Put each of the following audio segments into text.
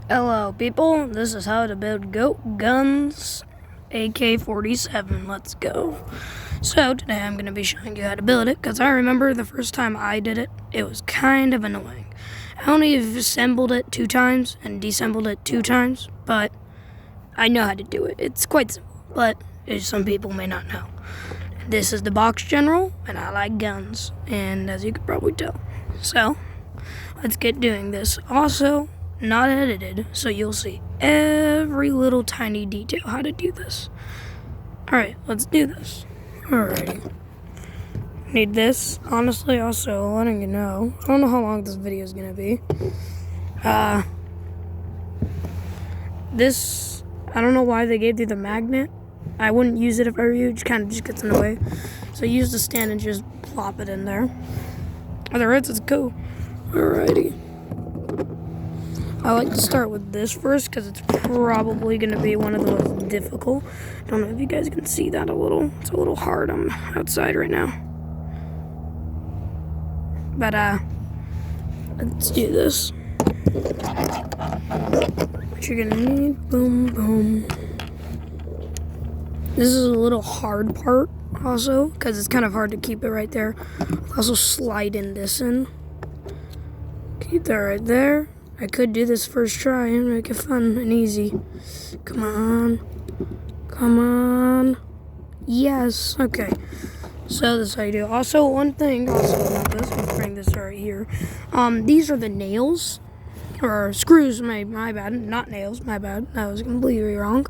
Hello people, this is how to build goat guns AK-47, let's go. So today I'm going to be showing you how to build it, because I remember the first time I did it, it was kind of annoying. I only assembled it 2 times and deassembled it 2 times, but I know how to do it. It's quite simple, but some people may not know. This is the box general, and I like guns, and as you could probably tell. So, let's get doing this. Also, not edited, so you'll see every little tiny detail how to do this. Alright, let's do this. Alrighty. Need this. Honestly, also letting you know, I don't know how long this video is gonna be. This, I don't know why they gave you the magnet. I wouldn't use it if I were you, it kind of just gets in the way. So use the stand and just plop it in there. Otherwise, it's cool. Alrighty. I like to start with this first because it's probably going to be one of the most difficult. I don't know if you guys can see that a little. It's a little hard. I'm outside right now. But, let's do this. What you're going to need, boom, boom. This is a little hard part also because it's kind of hard to keep it right there. Also slide in this in. Keep that right there. I could do this first try and make it fun and easy. Come on. Come on. Yes. Okay. So this is how you do. Also, one thing also about this, let's bring this right here. These are the nails. Or screws, my bad. Not nails, my bad. That was completely wrong.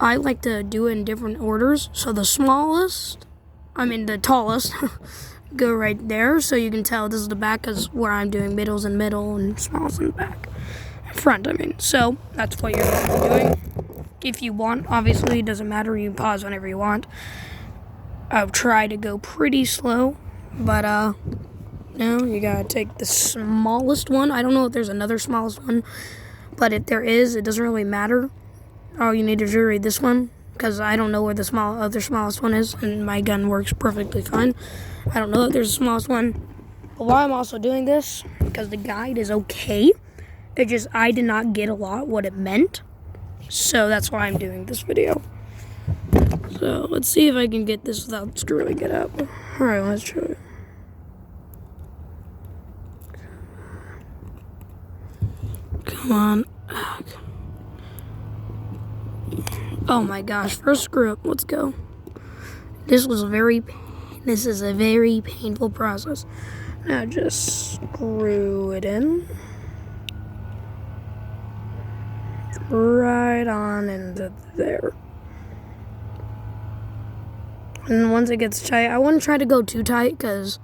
I like to do it in different orders. So the tallest, go right there. So you can tell this is the back because where I'm doing middles and middle and smalls in the back. Front, I mean. So that's what you're going to be doing. If you want, obviously, it doesn't matter. You can pause whenever you want. I'll try to go pretty slow. But, no, you got to take the smallest one. I don't know if there's another smallest one. But if there is, it doesn't really matter. All you need to do is this one, because I don't know where the other smallest one is, and my gun works perfectly fine. I don't know if there's a smallest one. But why I'm also doing this, because the guide is okay. It just, I did not get a lot what it meant. So that's why I'm doing this video. So let's see if I can get this without screwing it up. Alright, let's try it. Come on. Oh my gosh, first screw up, let's go. This is a very painful process. Now just screw it in. Right on into there. And once it gets tight, I wouldn't try to go too tight because,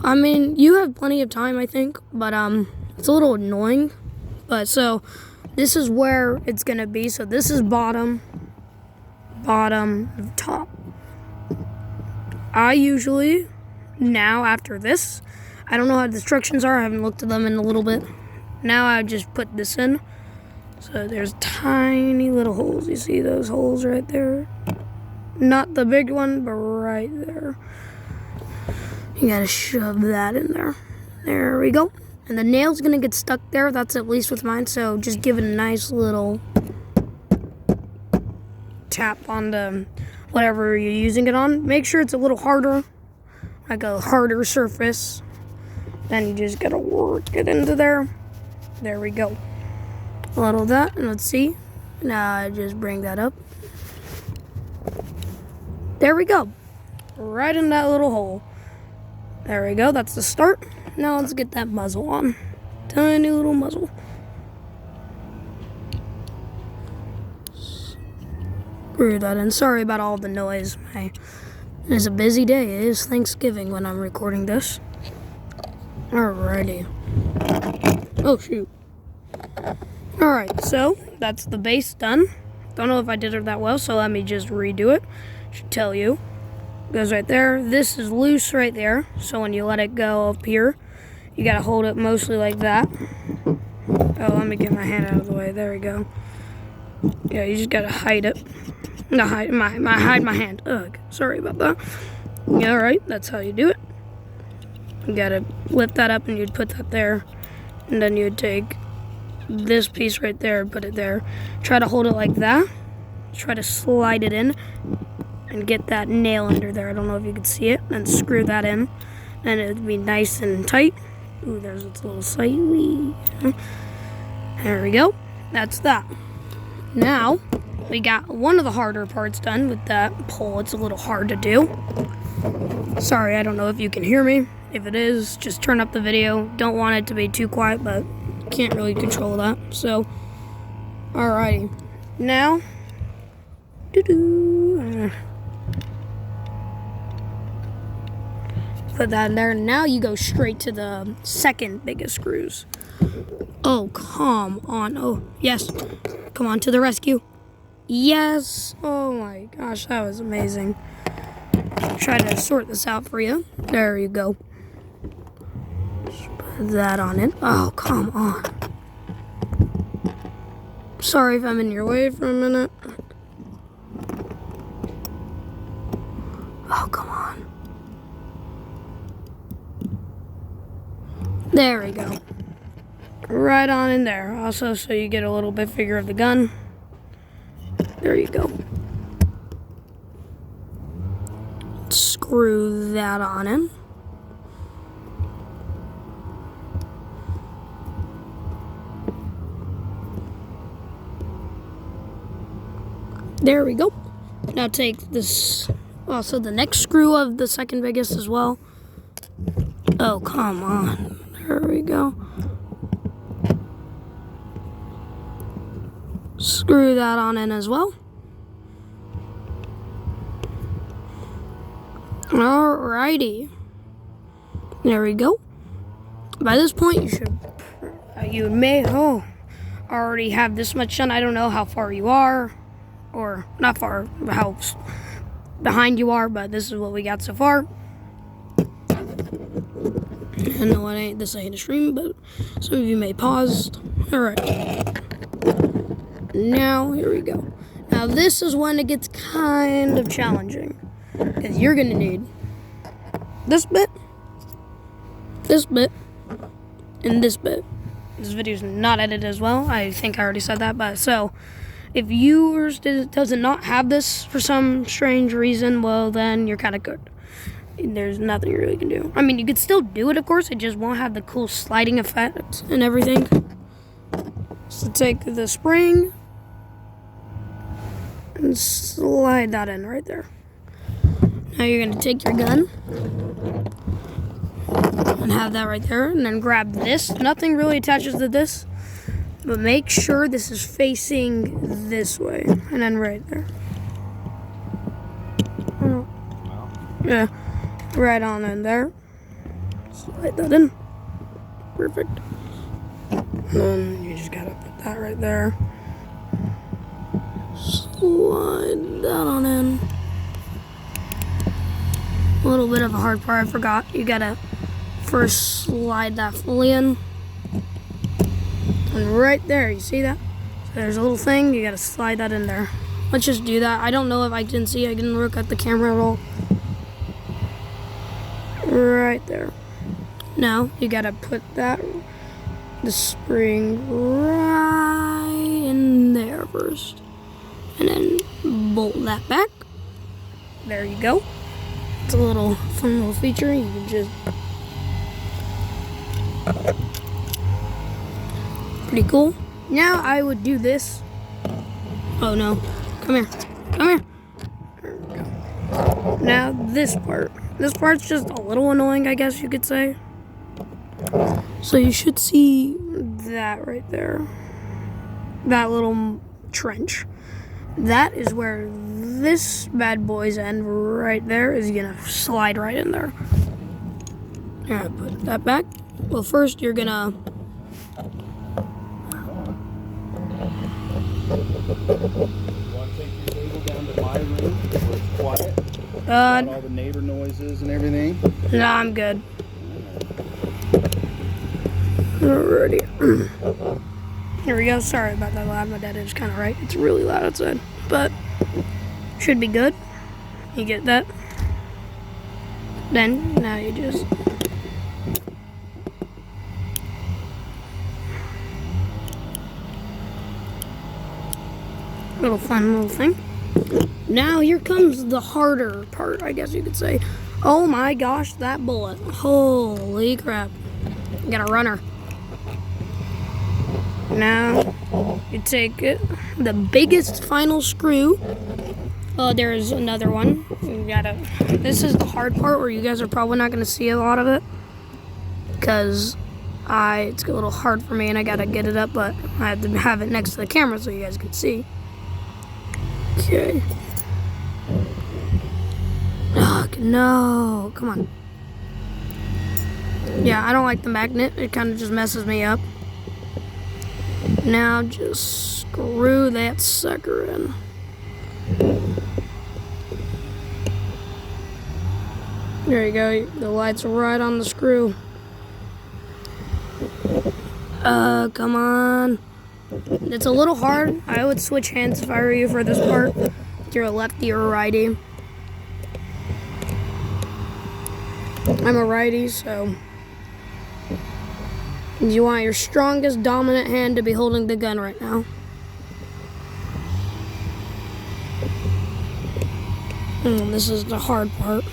I mean, you have plenty of time, I think, but it's a little annoying. But so, this is where it's gonna be. So this is bottom, top. I usually, now after this, I don't know how the instructions are. I haven't looked at them in a little bit. Now I just put this in. So there's tiny little holes. You see those holes right there? Not the big one, but right there. You gotta shove that in there. There we go. And the nail's gonna get stuck there. That's at least with mine. So just give it a nice little tap on the whatever you're using it on. Make sure it's a little harder, like a harder surface. Then you just gotta work it into there. There we go. A little of that, and let's see. Now I just bring that up. There we go. Right in that little hole. There we go. That's the start. Now let's get that muzzle on. Tiny little muzzle. Screw that in. Sorry about all the noise. It's a busy day. It is Thanksgiving when I'm recording this. Alrighty. Oh, shoot. Alright, so that's the base done. Don't know if I did it that well, so let me just redo it. Should tell you. Goes right there. This is loose right there. So when you let it go up here, you gotta hold it mostly like that. Oh, let me get my hand out of the way. There we go. Yeah, you just gotta hide it. No, hide my hand. Ugh, sorry about that. Yeah, alright, that's how you do it. You gotta lift that up and you'd put that there. And then you'd take this piece right there, put it there. Try to hold it like that. Try to slide it in and get that nail under there. I don't know if you can see it. And screw that in. And it'd be nice and tight. Ooh, there's its little slightly. There we go. That's that. Now, we got one of the harder parts done with that pole. It's a little hard to do. Sorry, I don't know if you can hear me. If it is, just turn up the video. Don't want it to be too quiet, but can't really control that. So, alrighty. Now, put that in there. Now you go straight to the second biggest screws. Oh, come on. Oh, yes. Come on to the rescue. Yes. Oh my gosh, that was amazing. Try to sort this out for you. There you go. Just put that on it. Oh, come on. Sorry if I'm in your way for a minute. Oh, come on. There we go. Right on in there. Also, so you get a little bit figure of the gun. There you go. Screw that on in. There we go. Now take this, also the next screw of the second biggest as well. Oh, come on. There we go. Screw that on in as well. Alrighty. There we go. By this point, you may already have this much done. I don't know how far you are, or not far, how behind you are, but this is what we got so far. I know this ain't a stream, but some of you may pause. Alright. Now, here we go. Now, this is when it gets kind of challenging. Because you're going to need this bit, and this bit. This video's not edited as well. I think I already said that. But so, if yours does not have this for some strange reason, well, then you're kind of good. There's nothing you really can do. I mean, you could still do it, of course. It just won't have the cool sliding effect and everything. So take the spring and slide that in right there. Now you're going to take your gun and have that right there, and then grab this. Nothing really attaches to this, but make sure this is facing this way, and then right there. Yeah, right on in there. Slide that in. Perfect. And then you just gotta put that right there. Slide that on in. A little bit of a hard part, I forgot. You gotta first slide that fully in. And right there, you see that? So there's a little thing, you gotta slide that in there. Let's just do that. I don't know if I can see, I can look at the camera roll. Right there. Now, you gotta put the spring right in there first. And then bolt that back. There you go. It's a little fun little feature. You can just pretty cool. Now I would do this. Oh no. Come here. Come here. There we go. Now this part. This part's just a little annoying, I guess you could say. So you should see that right there. That little trench. That is where this bad boy's end right there is gonna slide right in there. Alright, put that back. Well, first you're gonna take your table down to my room where it's quiet? All the neighbor noises and everything? No, I'm good. Alrighty. Here we go. Sorry about that loud. My dad is kind of right. It's really loud outside. But should be good. You get that? Then, now you just... Little fun little thing. Now here comes the harder part, I guess you could say. Oh my gosh, that bullet. Holy crap. Got a runner. Now you take it, the biggest final screw. Oh, there's another one. You gotta. This is the hard part where you guys are probably not gonna see a lot of it, because it's a little hard for me and I gotta get it up, but I have to have it next to the camera so you guys can see. Okay. Oh, no, come on. Yeah, I don't like the magnet. It kind of just messes me up. Now just screw that sucker in. There you go. The lights are right on the screw. Come on. It's a little hard. I would switch hands if I were you for this part. If you're a lefty or a righty. I'm a righty, so you want your strongest dominant hand to be holding the gun right now. This is the hard part.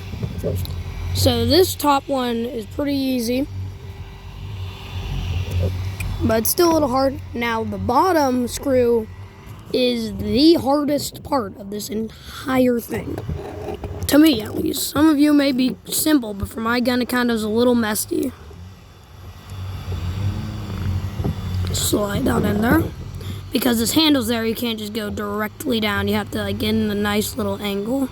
So this top one is pretty easy, but it's still a little hard. Now the bottom screw is the hardest part of this entire thing. To me, at least. Some of you may be simple, but for my gun, it kind of is a little messy. Slide down in there. Because this handle's there, you can't just go directly down. You have to like get in a nice little angle.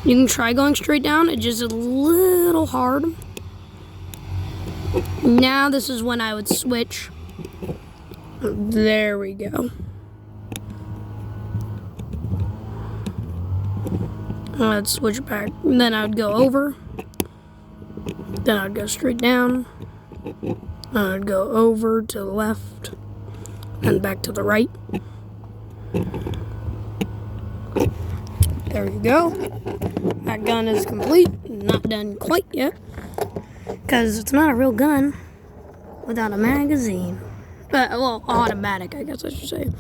You can try going straight down. It's just a little hard. Now this is when I would switch. There we go. Let's switch back. Then I would go over. Then I would go straight down. I would go over to the left. And back to the right. There you go. That gun is complete. Not done quite yet. Because it's not a real gun without a magazine. Well, automatic, I guess I should say.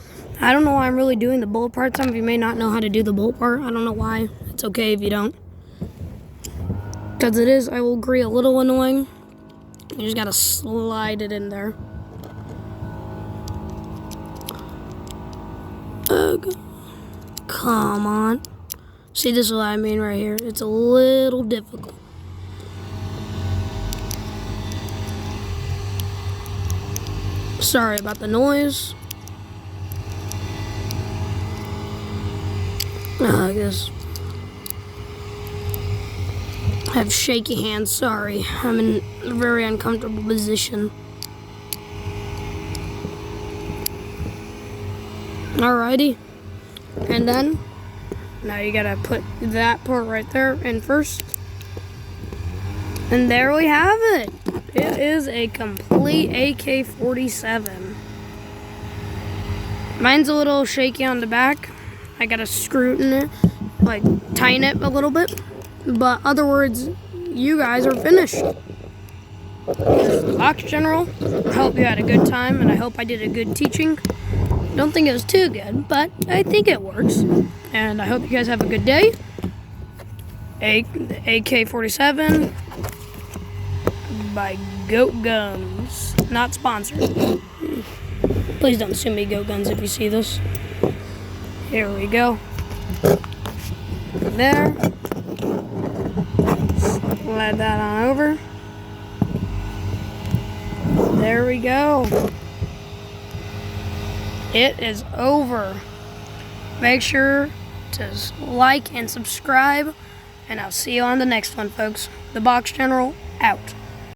I don't know why I'm really doing the bullet part. Some of you may not know how to do the bullet part. I don't know why. It's okay if you don't. Because it is, I will agree, a little annoying. You just gotta slide it in there. Come on. See, this is what I mean right here. It's a little difficult. Sorry about the noise. I guess I have shaky hands. Sorry, I'm in a very uncomfortable position. Alrighty, and then now you gotta put that part right there in first, and there we have it. It is a complete AK-47. Mine's a little shaky on the back. I gotta screw it in it, like tighten it a little bit. But other words, you guys are finished. This is the Box General. I hope you had a good time, and I hope I did a good teaching. Don't think it was too good, but I think it works. And I hope you guys have a good day. AK-47 by Goat Guns. Not sponsored. Please don't sue me, Goat Guns, if you see this. Here we go. There. Slide that on over. There we go. It is over. Make sure to like and subscribe, and I'll see you on the next one, folks. The Box General out.